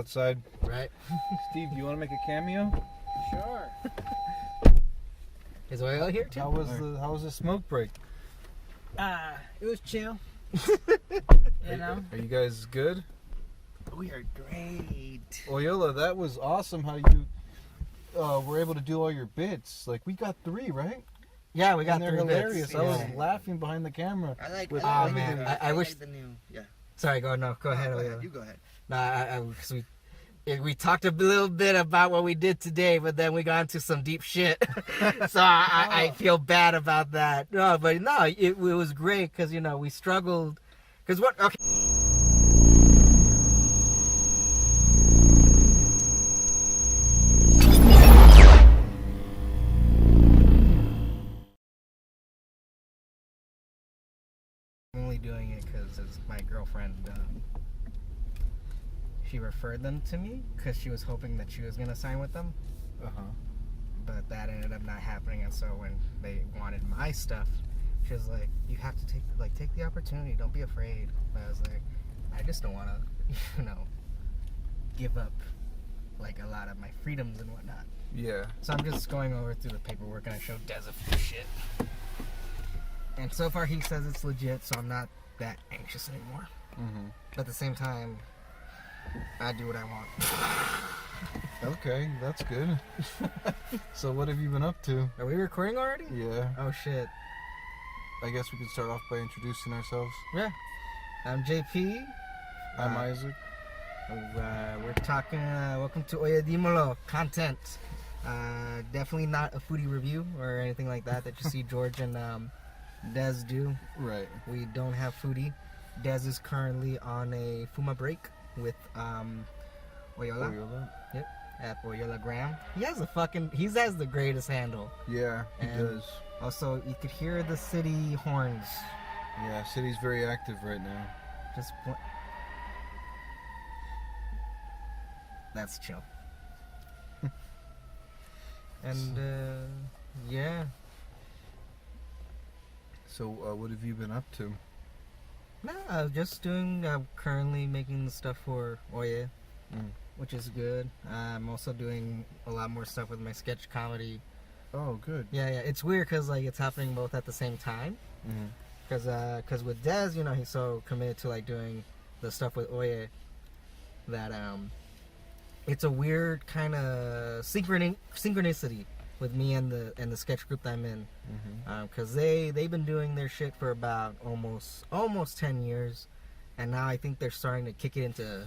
outside. Right. Steve, do you want to make a cameo? Sure. Is Oyola here too? How was the smoke break? It was chill. You know? Are you guys good? We are great. Oyola, that was awesome how you were able to do all your bits. Like, we got 3, right? Yeah, we got And they're 3 hilarious. bits. I was Yeah. laughing behind the camera. I like. With I Oh, man. like I wish- like the new. Yeah. Sorry, go ahead, Oyola. You go ahead. No, because we talked a little bit about what we did today, but then we got into some deep shit. So I feel bad about that. No, but no, it was great because, you know, we struggled. Because what? Okay. I'm only doing it because it's my girlfriend. She referred them to me because she was hoping that she was gonna sign with them, but that ended up not happening. And so when they wanted my stuff, she was like, "You have to take the opportunity. Don't be afraid." But I was like, "I just don't want to, give up like a lot of my freedoms and whatnot." Yeah. So I'm just going over through the paperwork and I showed Des a few shit. And so far he says it's legit, so I'm not that anxious anymore. Mm-hmm. But at the same time, I do what I want. Okay, that's good. So what have you been up to? Are we recording already? Yeah. Oh shit. I guess we could start off by introducing ourselves. Yeah. I'm JP. I'm Isaac. We're talking, welcome to Oye Dimelo content. Definitely not a foodie review or anything like that you see George and Des do. Right. We don't have foodie. Des is currently on a Fuma break with Oyola. Yep. At Oyola Graham. He has the greatest handle. Yeah, he And does. Also, you could hear the city horns. Yeah, city's very active right now. Just that's chill. And yeah. So what have you been up to? No, I'm just doing. I'm currently making the stuff for Oye, which is good. I'm also doing a lot more stuff with my sketch comedy. Oh, good. Yeah. It's weird because like it's happening both at the same time. Because with Des, you know, he's so committed to like doing the stuff with Oye that it's a weird kind of synchronicity with me and the sketch group that I'm in. Because they've been doing their shit for about almost 10 years, and now I think they're starting to kick it into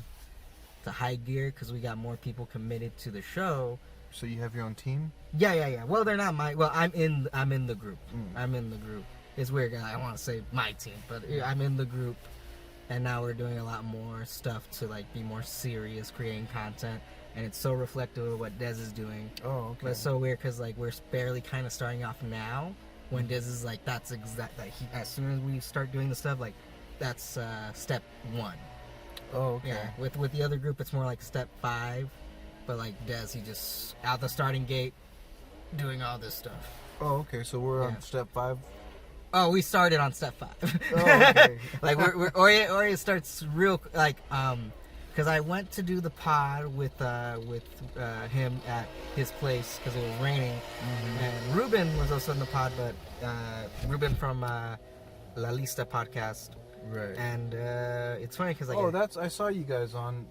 high gear because we got more people committed to the show. So you have your own team? Yeah. Well, they're not I'm in the group. I'm in the group. It's weird. I want to say my team, but I'm in the group, and now we're doing a lot more stuff to like be more serious, creating content. And it's so reflective of what Des is doing. Oh, okay. But it's so weird because like we're barely kind of starting off now. When Des is like, that's exact. Like as soon as we start doing the stuff, like that's step 1. Oh, okay. Yeah. With the other group, it's more like step 5. But like Des, he just out the starting gate, doing all this stuff. Oh, okay. So we're on step 5. Oh, we started on step 5. Oh, okay. Like we're Oye starts real like because I went to do the pod with him at his place because it was raining, and Ruben was also in the pod, but Ruben from La Lista podcast, Right. and it's funny because like I saw you guys on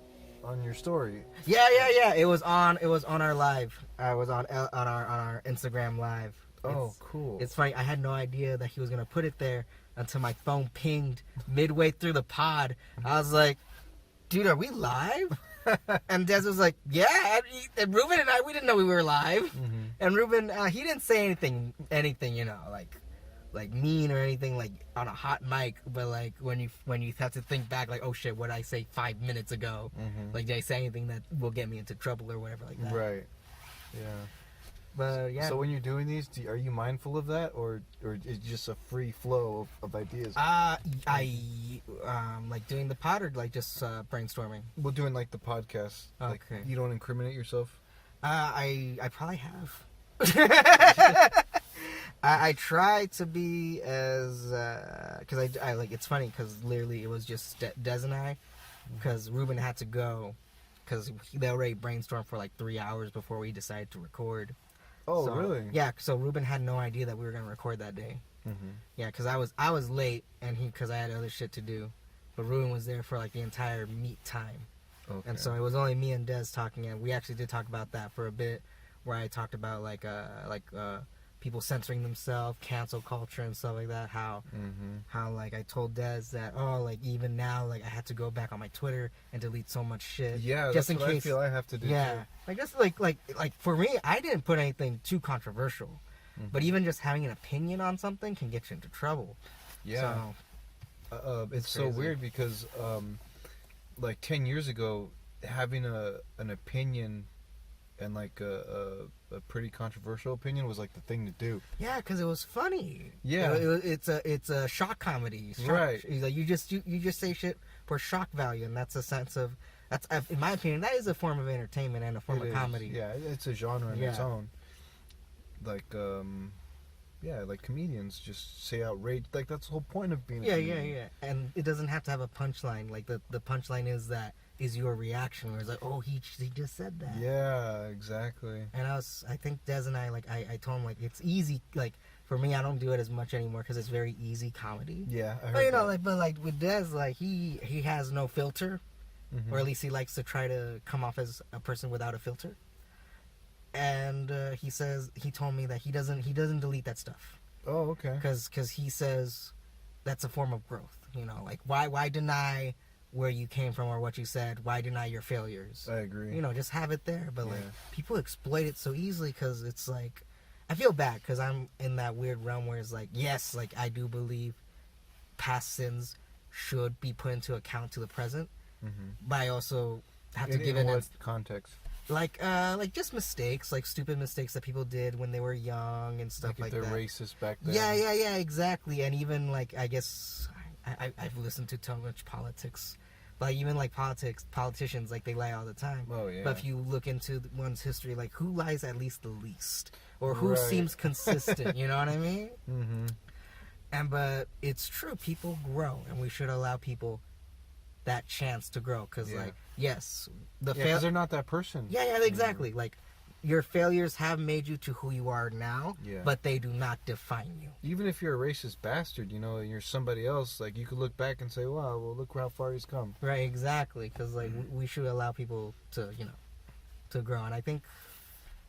your story. Yeah. It was on our live. I was on our Instagram live. Oh, cool. It's funny. I had no idea that he was gonna put it there until my phone pinged midway through the pod. I was like, "Dude, are we live?" And Des was like, "Yeah." And Ruben and I, we didn't know we were live. And Ruben, he didn't say anything, you know, like mean or anything, like on a hot mic. But like when you have to think back, like, oh shit, what did I say 5 minutes ago? Like, did I say anything that will get me into trouble or whatever like that? Right. Yeah. But yeah. So when you're doing these, are you mindful of that, or is it just a free flow of ideas? I like doing the pod or like just brainstorming. Well, doing like the podcast. Like, Okay. you don't incriminate yourself? I probably have. I try to be as because I it's funny because literally it was just Des and I because Ruben had to go because they already brainstormed for like 3 hours before we decided to record. Oh, So, really? Yeah, so Ruben had no idea that we were gonna record that day. Mm-hmm. Yeah, because I was late and because I had other shit to do, but Ruben was there for like the entire meet time, Okay. and so it was only me and Des talking, and we actually did talk about that for a bit, where I talked about like people censoring themselves, cancel culture and stuff like that. How like I told Des that like even now like I had to go back on my Twitter and delete so much shit. Yeah, just that's in what case. I feel I have to do Yeah, too. like just like for me, I didn't put anything too controversial, but even just having an opinion on something can get you into trouble. Yeah. So, It's so crazy. weird because like 10 years ago, having an opinion and like a pretty controversial opinion was like the thing to do. yeah, because it was funny. Yeah. It's a shock comedy. Right. Like you just say shit for shock value, and that's a sense of in my opinion that is a form of entertainment and a form It of is. comedy. Yeah, it's a genre in its Yeah. own. Like yeah, like comedians just say outrage. Like that's the whole point of being a comedian. Yeah. And it doesn't have to have a punchline. Like the punchline is your reaction, where it's like, oh, he just said that. Yeah, exactly. And I think Des and I I told him like it's easy. Like for me, I don't do it as much anymore because it's very easy comedy. Yeah, I heard But you know, that. like with Des, like he has no filter, Mhm. or at least he likes to try to come off as a person without a filter. And he told me that he doesn't delete that stuff Oh, okay. because he says that's a form of growth. You know, like why deny where you came from or what you said? Why deny your failures? I agree. You know, just have it there. But like Yeah. people exploit it so easily because it's like I feel bad because I'm in that weird realm where it's like, yes, like I do believe past sins should be put into account to the present, Mhm. but I also have to In give it what context? like just mistakes, like stupid mistakes that people did when they were young and stuff Like like if they're that. racist back then. Yeah, exactly. And even like I guess I've listened to too much politics. Like even like politicians, like they lie all the time. Oh yeah. But if you look into one's history, like who lies at least the least, or who Right. seems consistent, you know what I mean? Mm-hmm. But it's true, people grow, and we should allow people that chance to grow. Because Yeah. like, yes, the Yeah, because they're not that person. yeah, exactly. Like your failures have made you to who you are now, Yeah. but they do not define you. Even if you're a racist bastard, you know, and you're somebody else, like you could look back and say, "Wow, well, look how far he's come." Right, exactly. Because like we should allow people to to grow. And I think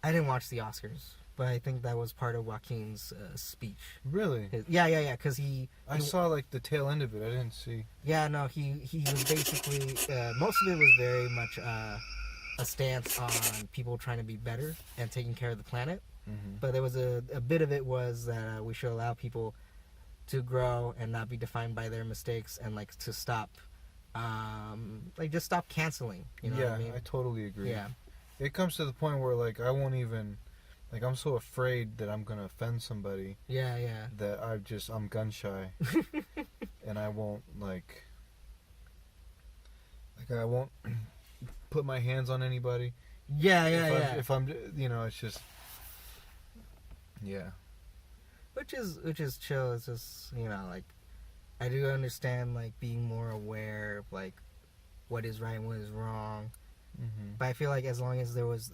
I didn't watch the Oscars, but I think that was part of Joaquin's speech. Really? Yeah. Because I saw like the tail end of it. I didn't see. yeah, no, he was basically most of it was very much a stance on people trying to be better and taking care of the planet. Mm-hmm. But there was a bit of it was that we should allow people to grow and not be defined by their mistakes, and like to stop like just stop canceling, you know yeah, what I mean? totally agree. Yeah. It comes to the point where like I won't even, like I'm so afraid that I'm gonna offend somebody Yeah. that I'm gun shy, and I won't like I won't put my hands on anybody. Yeah. If I'm, you know, it's just, yeah. Which is chill. It's just, you know, like I do understand like being more aware of like what is right and what is wrong. Mm-hmm. But I feel like as long as there was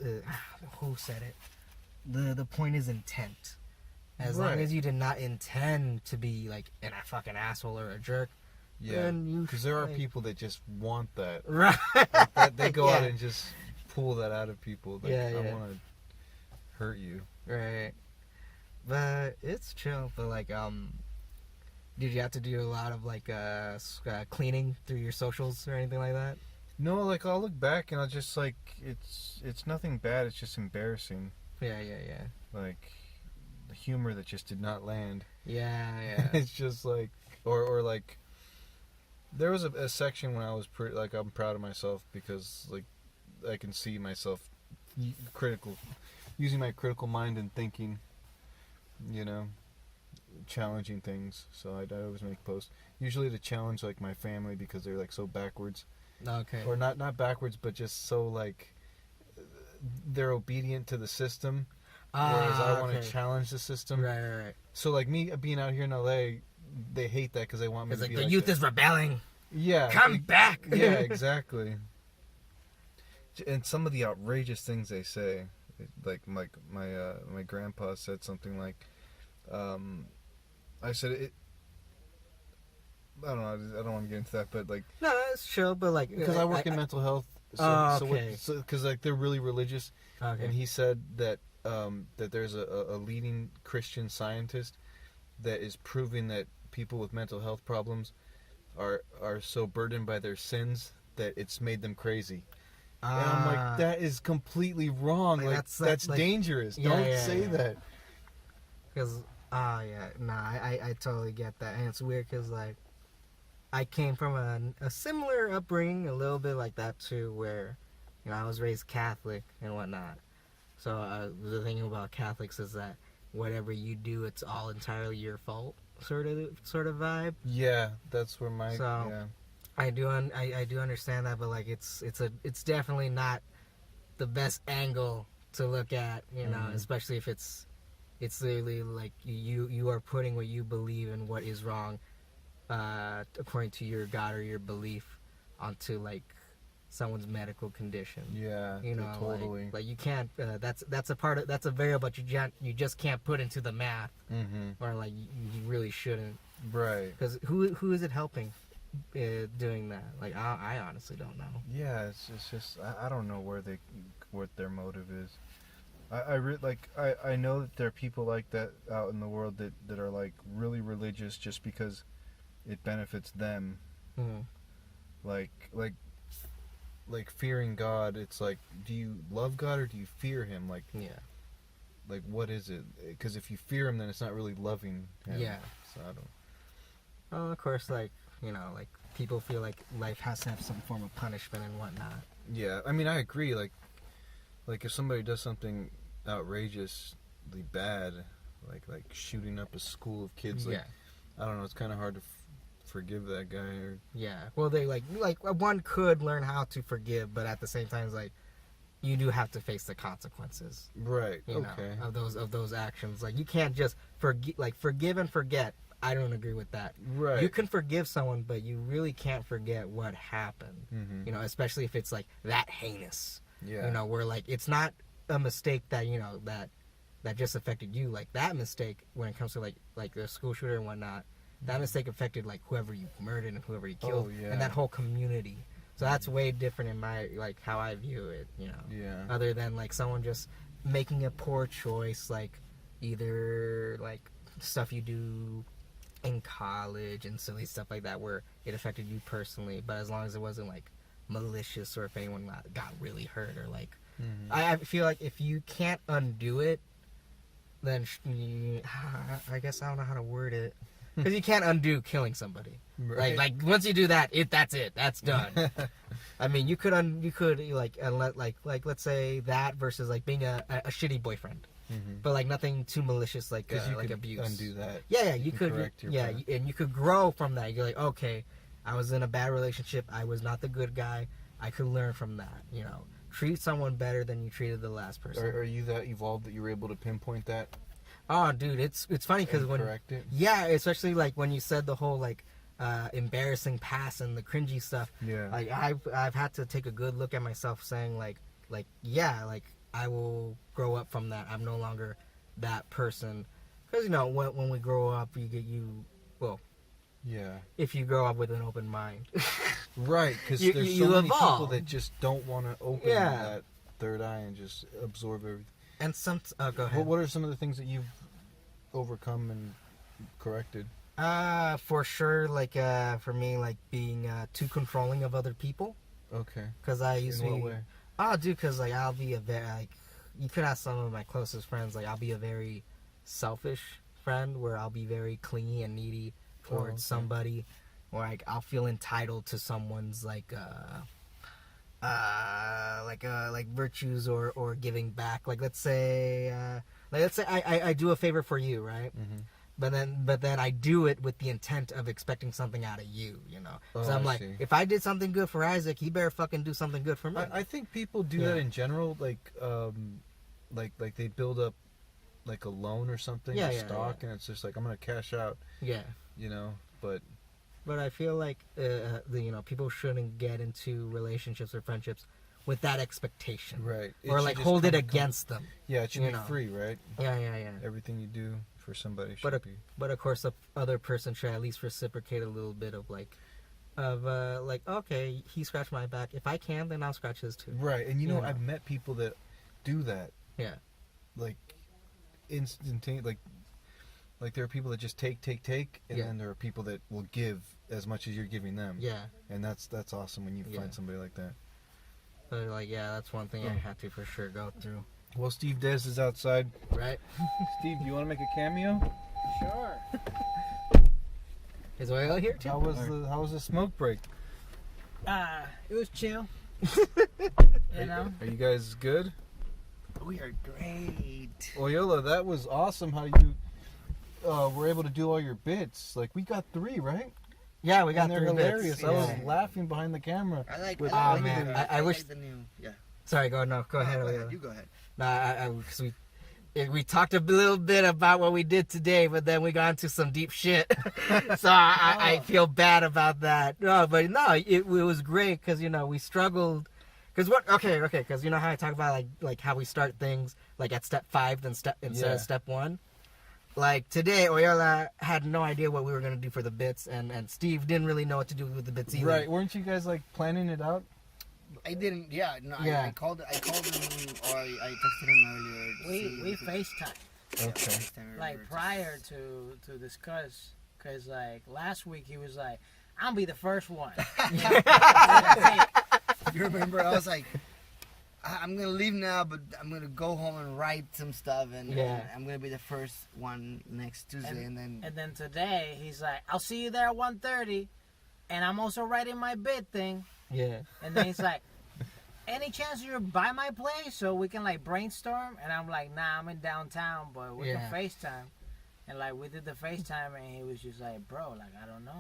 who said it, the point is intent. As long Right. as you did not intend to be like a fucking asshole or a jerk, Yeah, then you because there are like- people that just want that. right? That they go out Yeah. and just pull that out of people. Like, Yeah, I yeah. want to hurt you. Right. But it's chill. But like, did you have to do a lot of like cleaning through your socials or anything like that? No, like I'll look back and I'll just like it's nothing bad. It's just embarrassing. Yeah. Like the humor that just did not land. Yeah. It's just like or like there was a section when I was pretty like I'm proud of myself because like I can see myself using my critical mind and thinking, you know, challenging things. So I always make posts usually to challenge like my family because they're like so backwards. Okay. Or not backwards, but just so like they're obedient to the system, whereas I want to okay. challenge the system. Right. So like me being out here in LA, they hate that because they want me It's to like be the like youth that. is rebelling. Yeah, Come back. yeah, exactly. and some of the outrageous things they say, like my grandpa said something like, I said it. I don't know. I don't want to get into that, but like, No, it's chill, but like because I work in mental health, okay. because like they're really religious, Okay. and he said that that there's a leading Christian scientist that is proving that people with mental health problems are so burdened by their sins that it's made them crazy. And I'm like, that is completely wrong. Like that's like, dangerous. yeah, Don't yeah, say yeah. that. Because yeah, nah, I totally get that, and it's weird because like I came from a similar upbringing, a little bit like that too, where I was raised Catholic and whatnot. So the thing about Catholics is that whatever you do, it's all entirely your fault, sort of vibe. Yeah, that's where my So, yeah. I do understand that, but like it's definitely not the best angle to look at, especially if it's literally like you are putting what you believe and what is wrong, according to your God or your belief, onto like someone's medical condition. Yeah, totally. Like you can't. That's a variable you just can't put into the math, or like you really shouldn't. Right. Because who is it helping, doing that? Like I honestly don't know. Yeah, it's just I don't know what their motive is. I know that there are people like that out in the world that are like really religious just because it benefits them. Mm-hmm. Like fearing God. It's like, do you love God or do you fear Him? Like, Yeah. Like, what is it? Because if you fear Him, then it's not really loving Him. Yeah. So I don't. Well, of course, like like people feel like life has to have some form of punishment and whatnot. Yeah, I mean, I agree. Like if somebody does something outrageously bad, like shooting up a school of kids, like, Yeah. I don't know, it's kind of hard to forgive that guy. Or Yeah. Well, they like one could learn how to forgive, but at the same time, it's like you do have to face the consequences. right. You Okay. know, of those actions. Like you can't just forgive and forget. I don't agree with that. Right. You can forgive someone, but you really can't forget what happened. Mm-hmm. Especially if it's like that heinous. Yeah. Where like it's not a mistake that that just affected you. Like that mistake when it comes to like the school shooter and whatnot, that mistake affected like whoever you murdered and whoever you killed, yeah. and that whole community. So that's way different in my like how I view it. Yeah. Other than like someone just making a poor choice, like either like stuff you do in college and silly stuff like that where it affected you personally, but as long as it wasn't like malicious or if anyone got really hurt or like I feel like if you can't undo it, then I guess I don't know how to word it, because you can't undo killing somebody. Right. Like once you do that, that's done. I mean, you could like let's say that versus like being a shitty boyfriend. But like nothing too malicious, like you like could abuse. undo that. Yeah, you could. Correct your Yeah, friend. and you could grow from that. You're like, okay, I was in a bad relationship. I was not the good guy. I could learn from that. Treat someone better than you treated the last person. Are you that evolved that you were able to pinpoint that? Oh, dude, it's funny because when correct it? yeah, especially like when you said the whole like embarrassing past and the cringy stuff. Yeah. Like I've had to take a good look at myself, saying like yeah, like I will grow up from that. I'm no longer that person, because when we grow up, Yeah. if you grow up with an open mind. Right, because You- there's you so many evolve. people that just don't want to open Yeah. that third eye and just absorb everything. And go ahead. What are some of the things that you've overcome and corrected? For sure, like for me, like being too controlling of other people, Okay. because I used In to what be. way? Oh, dude, because like I'll be a very like, you could ask some of my closest friends. Like I'll be a very selfish friend where I'll be very clingy and needy towards okay. somebody, or like I'll feel entitled to someone's like virtues or giving back. Like let's say I do a favor for you, right? Mm-hmm. But then I do it with the intent of expecting something out of you, So Oh, I'm I like, see. if I did something good for Isaac, he better fucking do something good for me. I think people do Yeah. that in general, like they build up like a loan or something, Yeah, or yeah, stock, yeah. and it's just like, I'm gonna cash out, Yeah. But But I feel like people shouldn't get into relationships or friendships with that expectation, Right. It or should like just hold it come- against them. Yeah, it should you be know. free, right? Yeah. Everything you do for somebody should But be. But of course, the other person should at least reciprocate a little bit of like, okay, he scratched my back. If I can, then I'll scratch his too. Right, and you know, know. I've met people that do that. Yeah. Like, instantaneous, like there are people that just take, and Yeah. then there are people that will give as much as you're giving them. Yeah. And that's awesome when you Yeah. find somebody like that. So like, yeah, that's one thing I had to for sure go through. Well, Steve Dez is outside. Right? Steve, do you want to make a cameo? Sure. Is Oyola here too? How was the smoke break? It was chill. You know? Are you guys good? We are great. Oyola, that was awesome how you were able to do all your bits. Like, we got 3, right? Yeah, we got And they're 3 hilarious. bits. I was Yeah. laughing behind the camera. I like. With- I like Oh, man. the- I wish- like the new. Yeah. Sorry, go Go ahead, Go Oyola. ahead. You go ahead. No, because we talked a little bit about what we did today, but then we got into some deep shit. So I feel bad about that. No, but no, it was great because we struggled. Because because you know how I talk about like how we start things like at step 5 then instead Yeah. of step 1. Like today, Oyola had no idea what we were gonna do for the bits, and Steve didn't really know what to do with the bits either. Right, weren't you guys like planning it out? I didn't. Yeah. No. Yeah. I called him, or I texted him earlier. to see We if he- FaceTime. yeah, Okay. FaceTime earlier Like to- prior to discuss, because like last week he was like, "I'll be the first one." You remember? I was like, I'm gonna leave now, but I'm gonna go home and write some stuff, and Yeah. I'm gonna be the first one next Tuesday, and then. And then today he's like, "I'll see you there at 1:30, and I'm also writing my bid thing." Yeah. And then he's like, "Any chance you're by my place so we can like brainstorm?" And I'm like, "Nah, I'm in downtown, but we Yeah. can FaceTime." And like we did the FaceTime, and he was just like, "Bro, like I don't know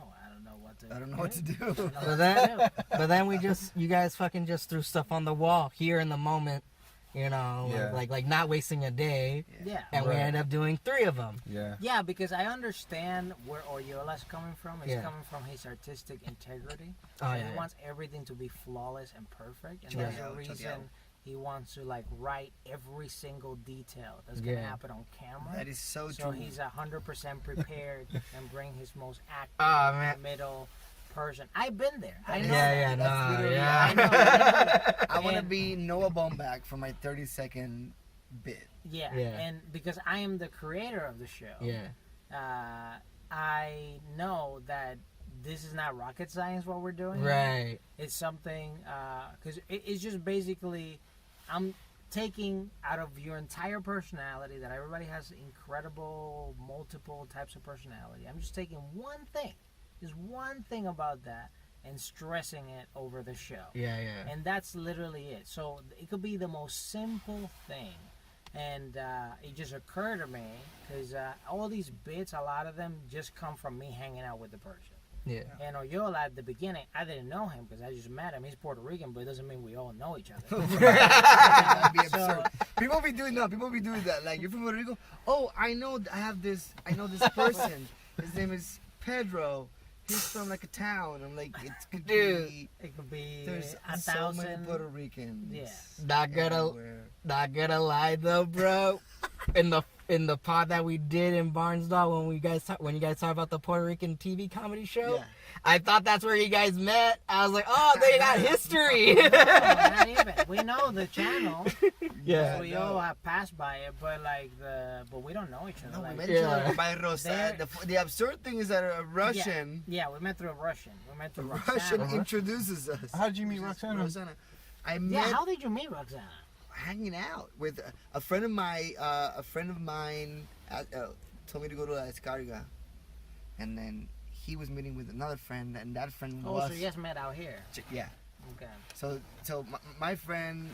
what to. I don't know what to do. I don't know But what then, to do." but then you guys fucking just threw stuff on the wall here in the moment, Yeah. like not wasting a day, Yeah. and we Right. ended up doing 3 of them. Yeah. Yeah, because I understand where Oyola's coming from. He's Yeah. coming from his artistic integrity. Oh And yeah. he wants everything to be flawless and perfect. And Check there's it a out, check it reason out. he wants to like write every single detail that's gonna Yeah. happen on camera. That is so So true. he's 100% prepared and bring his most active Oh, man. middle person. I've been there. I know. Yeah, That's no, literally- yeah. I know. I want to And- be Noah Baumbach for my 30-second bit. Yeah. Yeah. And because I am the creator of the show, Yeah. I know that this is not rocket science what we're doing. Right. It's something because it's just basically I'm taking out of your entire personality that everybody has incredible multiple types of personality. I'm just taking one thing, just one thing about that, and stressing it over the show. Yeah, yeah. And that's literally it. So it could be the most simple thing. And it just occurred to me because all these bits, a lot of them just come from me hanging out with the person. Yeah. And Oyola at the beginning, I didn't know him because I just met him. He's Puerto Rican, but it doesn't mean we all know each other. That'd be So- absurd. People be doing that. Like, you're from Puerto Rico. Oh, I know this person. His name is Pedro. He's from like a town. I'm like, it's could Dude. be. It could be There's a so many thousand. Puerto Ricans. Yeah. Not gonna lie though, bro. in the pod that we did in Barnsdall when you guys talk about the Puerto Rican TV comedy show, Yeah. I thought that's where you guys met. I was like, oh, they got history. No, not even. We know the channel. Yeah. We all have passed by it, but but we don't know each other. No, we Like, met each Yeah. other by Rosa. The absurd thing is that a Russian yeah, we met through a Russian. We met through Roxana. introduces us. How'd you meet Roxana? I Yeah, met how did you meet Roxana? hanging out with a friend of mine. Told me to go to La Descarga, and then he was meeting with another friend, and that friend Oh, was so you guys met out here. yeah. Okay. So my friend,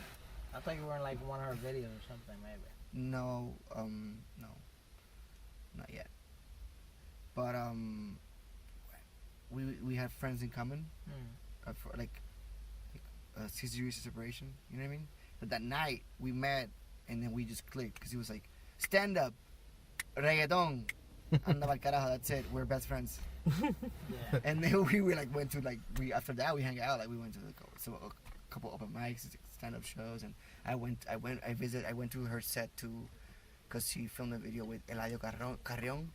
I thought you were in like one of her videos or something, maybe. no, not yet. But we had friends in common, for like 6 years of separation. You know what I mean? But that night we met, and then we just clicked because he was like, stand up, reggaeton, anda pa'l carajo. That's it. We're best friends. Yeah. And then we were like went to like after that we hung out, like we went to a couple open mics, stand-up shows, and I went to her set too, because she filmed a video with Eladio Carrion,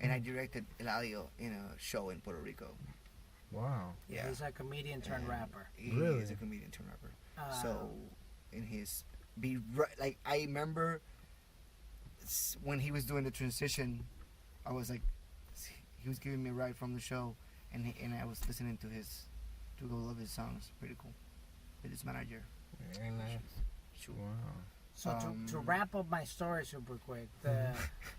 and I directed Eladio in a show in Puerto Rico. Wow. Yeah, He's a comedian turned rapper. He Really? is a comedian turned rapper. Uh, So, in his like I remember when he was doing the transition, I was like, he was giving me a ride from the show, and I was listening to go love his songs. Pretty cool. With his manager. Very nice. Shoot. Wow. So to wrap up my story super quick,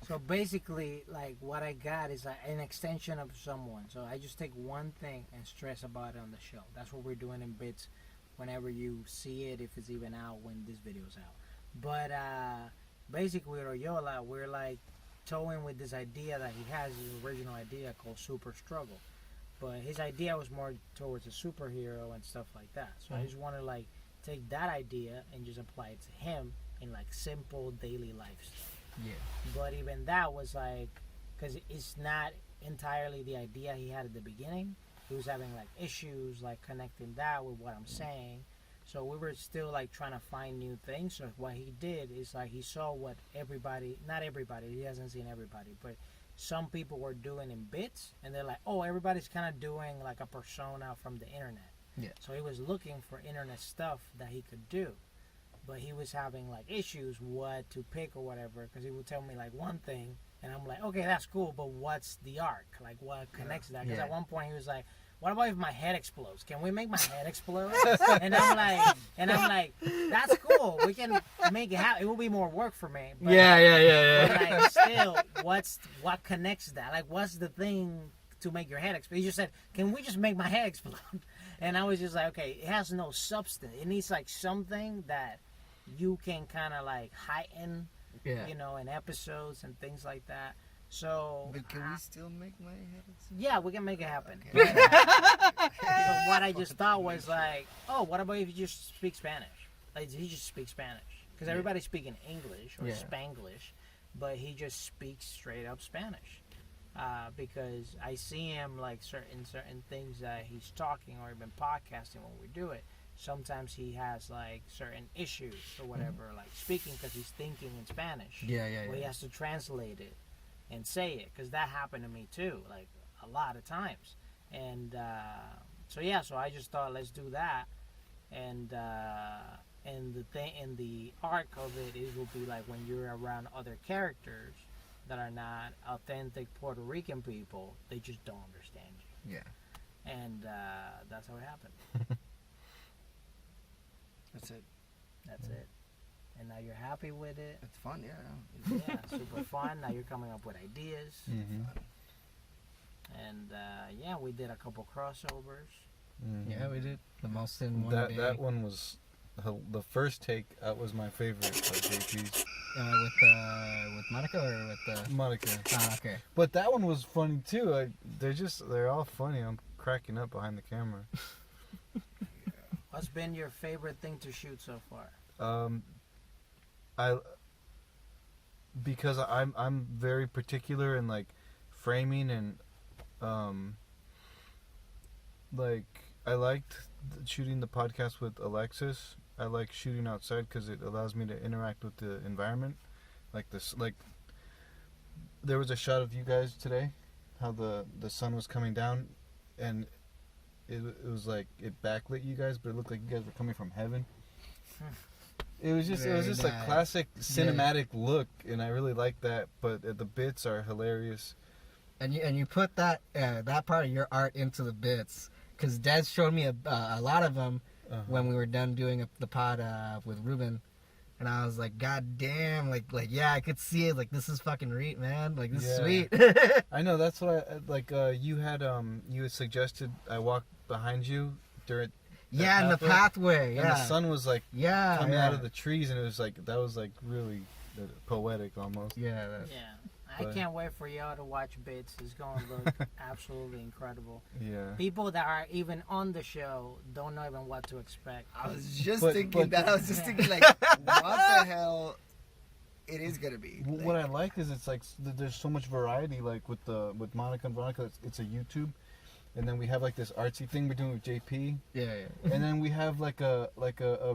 so basically, like what I got is an extension of someone. So I just take one thing and stress about it on the show. That's what we're doing in bits. Whenever you see it, if it's even out when this video's out. But basically, with Oyola, we're like towing with this idea that he has, his original idea called Super Struggle. But his idea was more towards a superhero and stuff like that. So I just want to like take that idea and just apply it to him in like simple daily life stuff. Yeah. But even that was like, because it's not entirely the idea he had at the beginning. He was having like issues like connecting that with what I'm saying. So we were still like trying to find new things. So what he did is like he saw what not everybody, he hasn't seen everybody, but some people were doing in bits, and they're like, oh, everybody's kind of doing like a persona from the internet. Yeah. So he was looking for internet stuff that he could do, but he was having like issues what to pick or whatever, because he would tell me like one thing, and I'm like, okay, that's cool, but what's the arc? Like what connects that? Because at one point he was like, what about if my head explodes? Can we make my head explode? and I'm like, that's cool. We can make it happen. It will be more work for me. But, but like, still, what connects that? Like, what's the thing to make your head explode? He just said, can we just make my head explode? And I was just like, okay, it has no substance. It needs like something that you can kind of like heighten, you know, in episodes and things like that. So, But can we still make my head? yeah, we can make it happen. Okay. So what I just thought was like, oh, what about if you just speak Spanish? Like he just speaks Spanish because everybody's speaking English or Spanglish, but he just speaks straight up Spanish. Because I see him like certain things that he's talking or even podcasting when we do it. Sometimes he has like certain issues or whatever, like speaking because he's thinking in Spanish. Where he has to translate it and say it, because that happened to me too, like a lot of times. And so I just thought, let's do that. And the arc of it will be like when you're around other characters that are not authentic Puerto Rican people, they just don't understand you. Yeah. And that's how it happened. That's it. That's it. And now you're happy with it. It's fun, Yeah, super fun. Now you're coming up with ideas. Mm-hmm. And we did a couple crossovers. Mm-hmm. Yeah, we did the most in one day. That one was the first take. That was my favorite of JP's. With Monica or with the Monica. Ah, okay. But that one was funny too. They're all funny. I'm cracking up behind the camera. What's been your favorite thing to shoot so far? Because I'm very particular in like framing and like I liked shooting the podcast with Alexis. I like shooting outside because it allows me to interact with the environment. Like there was a shot of you guys today, how the sun was coming down, and it was like it backlit you guys, but it looked like you guys were coming from heaven. It was just Very a classic cinematic look, and I really like that. But the bits are hilarious. And you put that part of your art into the bits, because Des showed me a lot of them when we were done doing the pod with Ruben, and I was like, God damn, like yeah, I could see it. Like this is fucking reet, man. Like this is sweet. I know, that's what I like. You had suggested I walk behind you during. Yeah, in the pathway. Yeah. And the sun was like coming yeah. out of the trees, and it was like that was like really poetic almost. Yeah. I can't wait for y'all to watch bits. It's going to look absolutely incredible. Yeah. People that are even on the show don't know even what to expect. I was just But- thinking but- that. I was just thinking like, what the hell it is gonna be. What I like is it's like there's so much variety. Like with Monica and Veronica, it's a YouTube, and then we have like this artsy thing we're doing with JP, Yeah. and then we have like a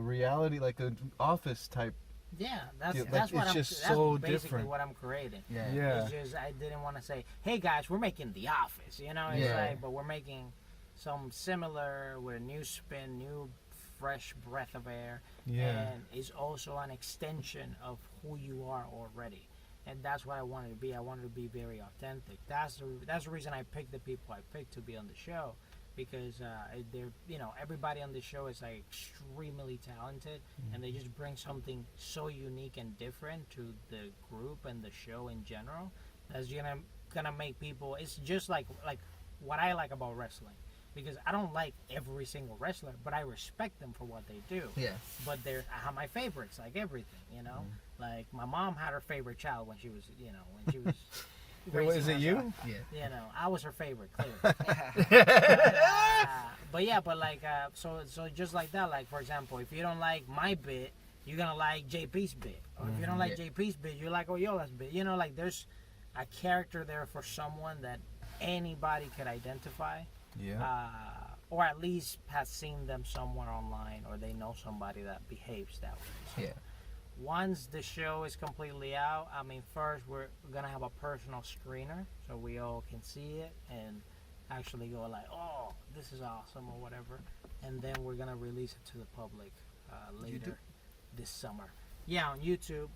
reality, like an office type. Yeah, Yeah, that's what it's I'm. just That's so basically different. what I'm creating. Yeah. Yeah. It's just I didn't want to say, "Hey guys, we're making The Office," you know. It's Yeah. like, but we're making some similar with a new spin, new fresh breath of air, Yeah. and is also an extension of who you are already. And that's what I wanted to be. I wanted to be very authentic. That's the reason I picked the people I picked to be on the show, because they're, you know, everybody on the show is like extremely talented, and they just bring something so unique and different to the group and the show in general. That's gonna make people. It's just like what I like about wrestling, because I don't like every single wrestler, but I respect them for what they do. Yeah. But I have my favorites, like everything, you know. Like my mom had her favorite child when she was, you know, when she was. Wait, is it raising you? herself. Yeah. You know, I was her favorite, clearly. But yeah, but like, so just like that. Like, for example, if you don't like my bit, you're gonna like JP's bit, or if you don't like Yeah. JP's bit, you like Oyola's bit. You know, like there's a character there for someone that anybody could identify, Yeah. or at least has seen them somewhere online, or they know somebody that behaves that way. So Yeah. once the show is completely out, I mean, first we're gonna have a personal screener so we all can see it and actually go like, oh, this is awesome or whatever, and then we're gonna release it to the public later YouTube? this summer. Yeah, on YouTube,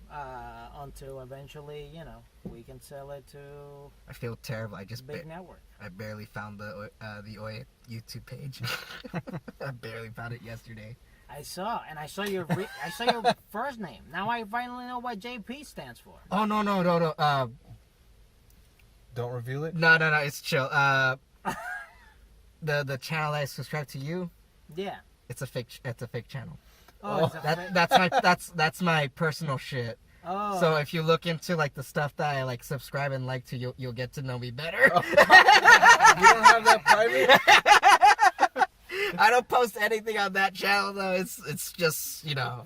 until eventually, you know, we can sell it to I feel terrible. I just big network. I barely found the Oye YouTube page. I barely found it yesterday. I saw your I saw your first name. Now I finally know what JP stands for. Oh no. Don't reveal it. No. It's chill. The channel I subscribe to you, Yeah. it's a fake channel. Oh, it's a fa- That's my personal shit. oh. So if you look into like the stuff that I like subscribe and like to, you'll get to know me better. You don't have that private. I don't post anything on that channel though. It's just, you know.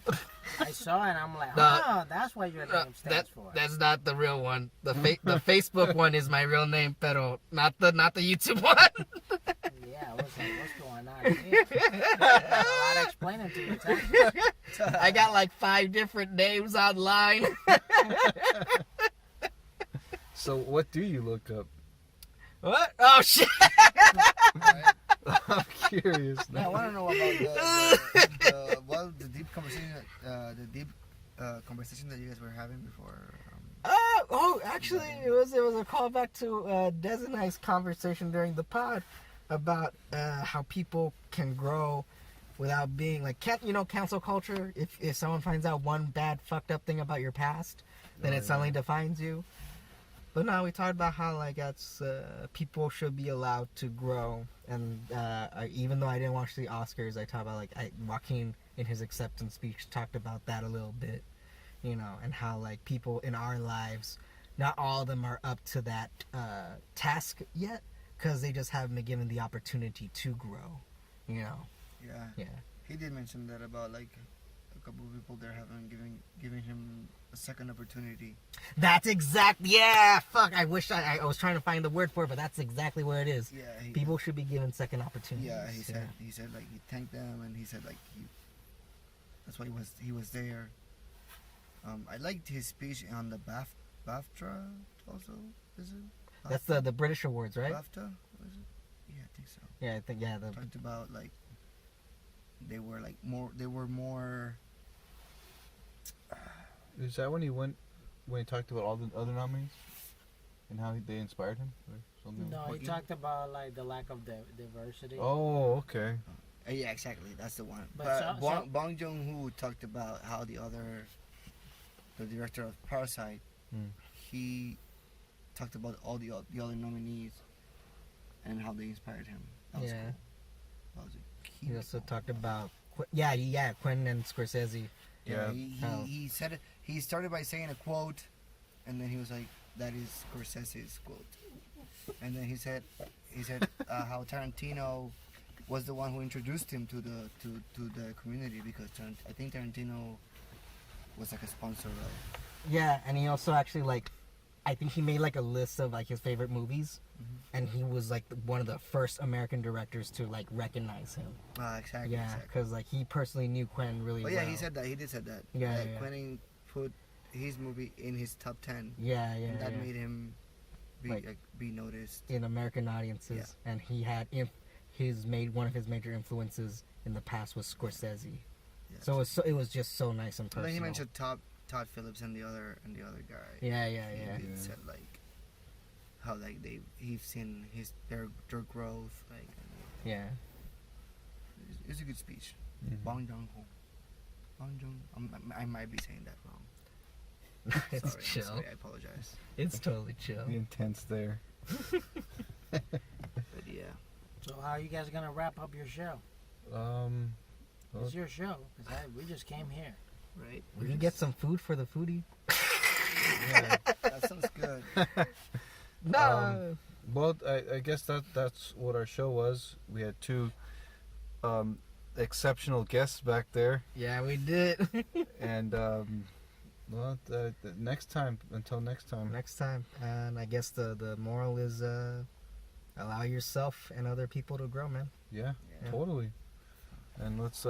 I saw it and I'm like, No. oh, that's what your name stands for. That's not the real one. The the Facebook one is my real name, pero not the YouTube one. Yeah, I was like, what's going on here? A lot of explaining to you, Tom. I got like 5 different names online. So what do you look up? What? Oh shit! I'm curious. Yeah, I Now. want to know about the deep conversation that you guys were having before. Actually, it was a callback to Des and I's conversation during the pod about how people can grow without being like, cancel culture. If someone finds out one bad fucked up thing about your past, then Oh, it suddenly defines you. But no, we talked about how like that's people should be allowed to grow, and even though I didn't watch the Oscars, I talked about like Joaquin in his acceptance speech talked about that a little bit, and how like people in our lives, not all of them are up to that task yet, because they just haven't been given the opportunity to grow, Yeah, Yeah. he did mention that about like a couple of people there haven't giving him a second opportunity. That's fuck, I wish I was trying to find the word for it, but that's exactly what it is. Yeah, People should be given second opportunities. Yeah, he said like he thanked them and he said like that's why he was there. I liked his speech on the BAFTA also. Is it? That's the British awards, right? BAFTA. Was it? Yeah, I think so. Yeah, I think the Talked about like they were more. Is that when he talked about all the other nominees and how they inspired him or something? No, he talked about like the lack of diversity. Oh, okay. Yeah, exactly. That's the one. But But so- Bong Joon-ho talked about how the director of Parasite, he talked about all the other nominees and how they inspired him. That was Yeah. cool. That was a key. he also talked about Quentin and Scorsese. Yeah, Yeah. he said it. He started by saying a quote, and then he was like, "That is Scorsese's quote." And then he said how Tarantino was the one who introduced him to the community, because I think Tarantino was like a sponsor of. Yeah, and he also actually like, I think he made like a list of like his favorite movies, and he was like one of the first American directors to like recognize him. Exactly. Yeah, Exactly. because like he personally knew Quentin really Oh well. yeah, he said that. He did said that. Yeah, That yeah. Quentin put his movie in his top 10. Yeah, yeah, And that yeah. made him Like- be noticed. in American audiences, and he had one of his major influences in the past was Scorsese. Yeah. So it was just so nice and And then personal. he mentioned Todd Phillips and the other guy. Yeah, yeah, He yeah. did said like how like he's seen their growth like. Yeah. It's a good speech. Mhm. Bong Joon-ho. Bong Joon. I might be saying that wrong. It's Sorry, chill. sorry, I apologize. It's totally chill. The intent's there. But yeah. So how are you guys gonna wrap up your show? Well, It's your show. 'Cause we just came here. Right. We can get some food for the foodie. yeah. That sounds good. No. Well, I guess that's what our show was. We had two exceptional guests back there, Yeah, we did. and well, next time. Until next time. Next time, and I guess the moral is allow yourself and other people to grow, man. Yeah, Yeah. totally. And let's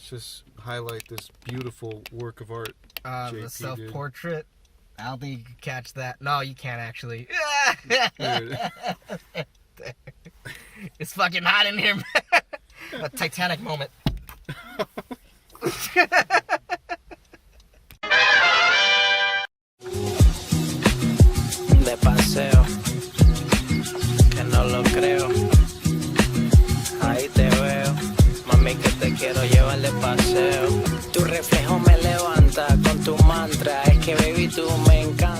just highlight this beautiful work of art. JP The did. self-portrait. I don't think you can catch that. No, you can't actually. Dude. It's fucking hot in here, man. A Titanic moment. De paseo, que no lo creo. Ahí te veo, mami, que te quiero llevar de paseo. Tu reflejo me levanta con tu mantra, es que baby tú me encanta.